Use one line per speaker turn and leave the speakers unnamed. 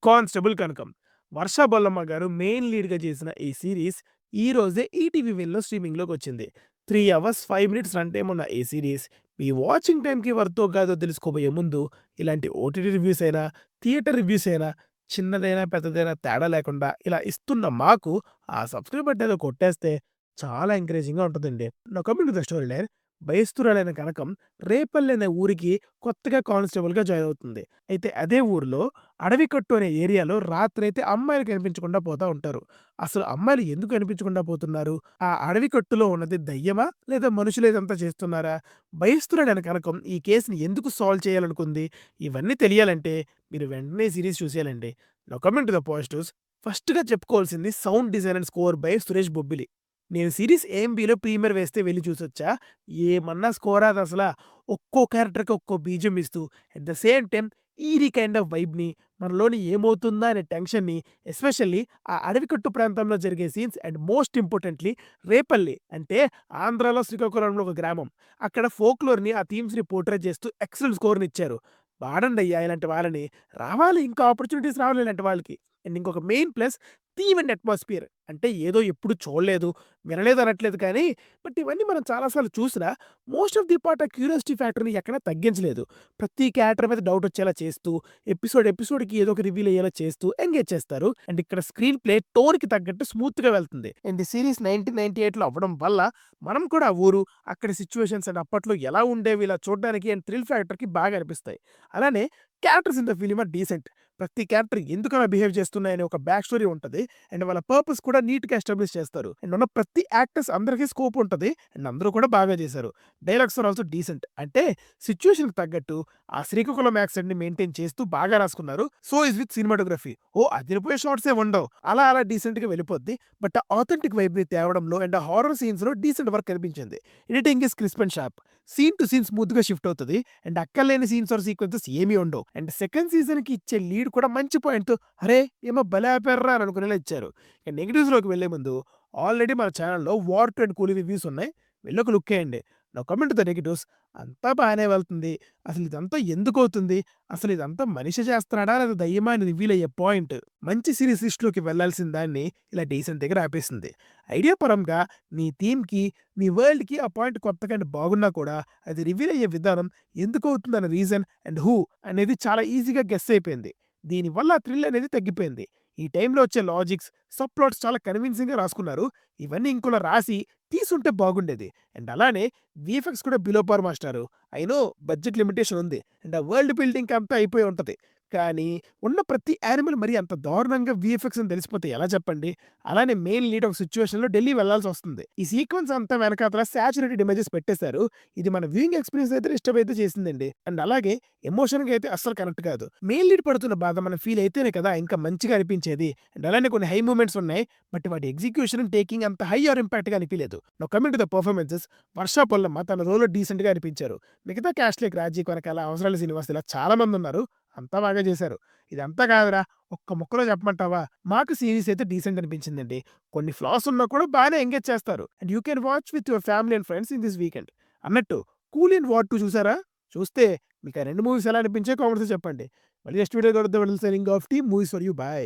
Constable కనకం. వర్ష బొల్లమ్మ గారు main లీడ్‌గా చేసిన ఈ సీరీస్ ఈ రోజే ఈటీవీ విన్‌లో స్ట్రీమింగ్‌లోకొచ్చింది. 3 అవర్స్ 5 మినిట్స్ రన్ టైమ్ ఉన్న ఈ సీరీస్ మీ వాచింగ్ టైమ్‌కి వర్తో కాదో తెలుసుకోబోయే ముందు ఇలాంటి ఓటీటీ రివ్యూస్ అయినా, థియేటర్ రివ్యూస్ అయినా, చిన్నదైనా, పెద్దదైనా తేడా లేకుండా ఇలా ఇస్తున్న మాకు ఆ సబ్స్క్రైబ్ బటన్ ఏదో కొట్టేస్తే చాలా ఎంకరేజింగ్‌గా ఉంటదండి. Now coming to the story line. బయస్తురాలైన కనకం రేపల్లి అనే ఊరికి కొత్తగా కానిస్టేబుల్‌గా జాయిన్ అవుతుంది. అయితే అదే ఊర్లో అడవికట్టు అనే ఏరియాలో రాత్రయితే అమ్మాయిలు కనిపించకుండా పోతా ఉంటారు. అసలు అమ్మాయిలు ఎందుకు కనిపించకుండా పోతున్నారు? ఆ అడవికట్టులో ఉన్నది దయ్యమా? లేదా మనుషులే ఇదంతా చేస్తున్నారా? భయస్తురాలైన కనకం ఈ కేస్‌ని ఎందుకు సాల్వ్ చేయాలనుకుంది? ఇవన్నీ తెలియాలంటే మీరు వెంటనే సీరీస్ చూసేయాలండి. Now coming to the positives. ఫస్ట్‌గా చెప్పుకోవాల్సింది sound design and score by Suresh Bobbili. నేను సీరీస్ ఏఎంబీలో ప్రీమియర్ వేస్తే వెళ్లి చూసొచ్చా. ఏమన్నా స్కోరా అదసల. ఒక్కో క్యారెక్టర్‌కి ఒక్కో బీజం ఇస్తూ at the same time eerie kind of వైబ్‌ని, మనలోని ఏమవుతుందా అనే టెన్షన్‌ని, ఎస్పెషల్లీ ఆ అడవికట్టు ప్రాంతంలో జరిగే scenes and most importantly Repalli అంటే ఆంధ్రాలో శ్రీకాకుళంలో ఒక గ్రామం. అక్కడ ఫోక్‌లోర్‌ని ఆ థీమ్స్‌ని పోర్ట్రే చేస్తూ ఎక్సలెంట్ స్కోర్‌నిచ్చారు. వాడండయ్యా ఇలాంటి వాళ్ళని. రావాలి ఇంకా ఆపర్చునిటీస్ రావాలి ఇలాంటి వాళ్ళకి. అండ్ ఇంకొక main plus theme and atmosphere. అంటే ఏదో ఎప్పుడు చూడలేదు, వినలేదు అనట్లేదు కానీ, బట్ ఇవన్నీ మనం చాలా సార్లు చూసినా మోస్ట్ ఆఫ్ ది పార్ట్ ఆ క్యూరియాసిటీ ఫ్యాక్టర్‌ని ఎక్కడ తగ్గించలేదు. ప్రతి క్యారెక్టర్ మీద డౌట్ వచ్చేలా చేస్తూ, ఎపిసోడ్‌కి ఏదో ఒక రివీల్ అయ్యేలా చేస్తూ ఎంగేజ్ చేస్తారు. అండ్ ఇక్కడ స్క్రీన్ ప్లే టోన్‌కి తగ్గట్టు స్మూత్‌గా వెళ్తుంది. అండ్ ఈ సీరీస్ 1998లో అవ్వడం వల్ల మనం కూడా ఆ ఊరు, అక్కడి సిట్యుయేషన్స్ అండ్ అప్పట్లో ఎలా ఉండేవి ఇలా చూడడానికి అండ్ థ్రిల్ ఫ్యాక్టర్‌కి బాగా అనిపిస్తాయి. అలానే characters in the film or decent. ప్రతి క్యారెక్టర్ ఎందుకలా బిహేవ్ చేస్తున్నాయని ఒక బ్యాక్ స్టోరీ ఉంటది. అండ్ వాళ్ళ పర్పస్ కూడా నీట్‌గా ఎస్టాబ్లిష్ చేస్తారు. అండ్ ఉన్న ప్రతి యాక్టర్స్ అందరికి స్కోప్ ఉంటది. అండ్ అందరూ కూడా బాగా చేశారు. Dialogues are also decent. అంటే సిట్యుయేషన్‌కి తగ్గట్టు ఆ శ్రీకాకుళం యాక్సెంట్‌ని మెయింటైన్ చేస్తూ బాగా రాసుకున్నారు. So is with cinematography. అదిరిపోయే షాట్సే ఉండవు. అలా డీసెంట్‌గా వెళ్ళిపోద్ది. బట్ ఆ ఆథెంటిక్ వైబ్‌ని తేవడంలో అండ్ ఆ హారర్ సీన్స్‌లో డీసెంట్ వర్క్ కనిపించింది. Editing is crisp and sharp. Scene to scene స్మూత్‌గా షిఫ్ట్ అవుతది. అండ్ అక్కర్లేని సీన్స్ ఆర్ సీక్వెన్సెస్ ఏమీ ఉండవు. అండ్ సెకండ్ సీజన్‌కి ఇచ్చే లీడ్ కూడా మంచి పాయింట్‌తో అరే! ఏమో భలే ఆపారురా అని అనుకునేలా ఇచ్చారు. ఇక నెగెటివ్స్‌లోకి వెళ్ళే ముందు ఆల్రెడీ మన ఛానెల్‌లో వార్ 2 అండ్ కూలీ రివ్యూస్ ఉన్నాయి. వెళ్లి ఒక లుక్ ఎయండి. Now coming to the negatives. అంతా బానే వెళ్తుంది. అసలు ఇదంతా ఎందుకవుతుంది? అసలు ఇదంతా మనిషి చేస్తున్నాడా? లేదా దయ్యమా? అని రివీల్ అయ్యే పాయింట్ మంచి సీరీస్ లిస్ట్‌లోకి వెళ్ళాల్సిన దాన్ని ఇలా డీసెంట్ దగ్గర ఆపేసింది. ఐడియా పరంగా నీ థీమ్‌కి, నీ వరల్డ్‌కి ఆ పాయింట్ కొత్తగా అండ్ బాగున్నా కూడా అది రివీల్ అయ్యే విధానం, ఎందుకవుతుందన్న రీజన్ అండ్ హూ అనేది చాలా ఈజీగా గెస్ అయిపోయింది. దీనివల్ల ఆ థ్రిల్ అనేది తగ్గిపోయింది. ఈ టైంలో వచ్చే లాజిక్స్, సబ్ ప్లాట్స్ చాలా కన్విన్సింగ్‌గా రాసుకున్నారు. ఇవన్నీ ఇంకోలా రాసి తీసుంటే బాగుండేది. అండ్ అలానే వీఎఫ్ఎక్స్ కూడా బిలో పార్ మాస్టారు. ఐ నో బడ్జెట్ లిమిటేషన్ ఉంది. అండ్ ఆ వరల్డ్ బిల్డింగ్ అంతా అయిపోయి ఉంటది. కానీ ఉన్న ప్రతి యానిమల్ మరి అంత దారుణంగా వీఎఫ్ఎక్స్ అని తెలిసిపోతే ఎలా చెప్పండి? అలానే మెయిన్ లీడ్ ఒక సిట్యుయేషన్‌లో ఢిల్లీ వెళ్ళాల్సొస్తుంది. ఈ సీక్వెన్స్ అంతా వెనకాతల సాచురేటెడ్ ఇమేజెస్ పెట్టేశారు. ఇది మన వ్యూయింగ్ ఎక్స్‌పీరియన్స్ అయితే డిస్టర్బ్ అయితే చేసిందండి. అండ్ అలాగే ఎమోషన్‌గా అయితే అస్సలు కనెక్ట్ కాదు. మెయిన్ లీడ్ పడుతున్న బాధ మనం ఫీల్ అయితేనే కదా ఇంకా మంచిగా అనిపించేది. అండ్ అలానే కొన్ని హై మూమెంట్స్ ఉన్నాయి. బట్ వాటి ఎగ్జిక్యూషన్ అండ్ టేకింగ్ అంత హై ఆర్ ఇంపాక్ట్‌గా అనిపియలేదు. Now coming to the performances. Varsha Pollamma తన రోల్‌లో డీసెంట్‌గా అనిపించారు. మిగతా కాస్ట్ లైక్ రాజీ కొనకాల, అవసరాల శ్రీనివాస్ ఇలా చాలా మందున్నారు. అంతా బాగా చేశారు. ఇదంతా కాదురా ఒక్క ముక్కలో చెప్పమంటావా? మాకు సీరీస్ అయితే డీసెంట్ అనిపించిందండి. కొన్ని ఫ్లాస్ ఉన్నా కూడా బానే ఎంగేజ్ చేస్తారు. And you can watch with your family and friends in this weekend. అన్నట్టు 'కూల్ అండ్ వార్ 2' చూసారా? చూస్తే మీకు ఆ 2 మూవీస్ ఎలా అనిపించాయో కామెంట్స్‌లో చెప్పండి. మళ్ళీ నెక్స్ట్ వీడియోలో కలుద్దాం. Signing off team movies for you. By.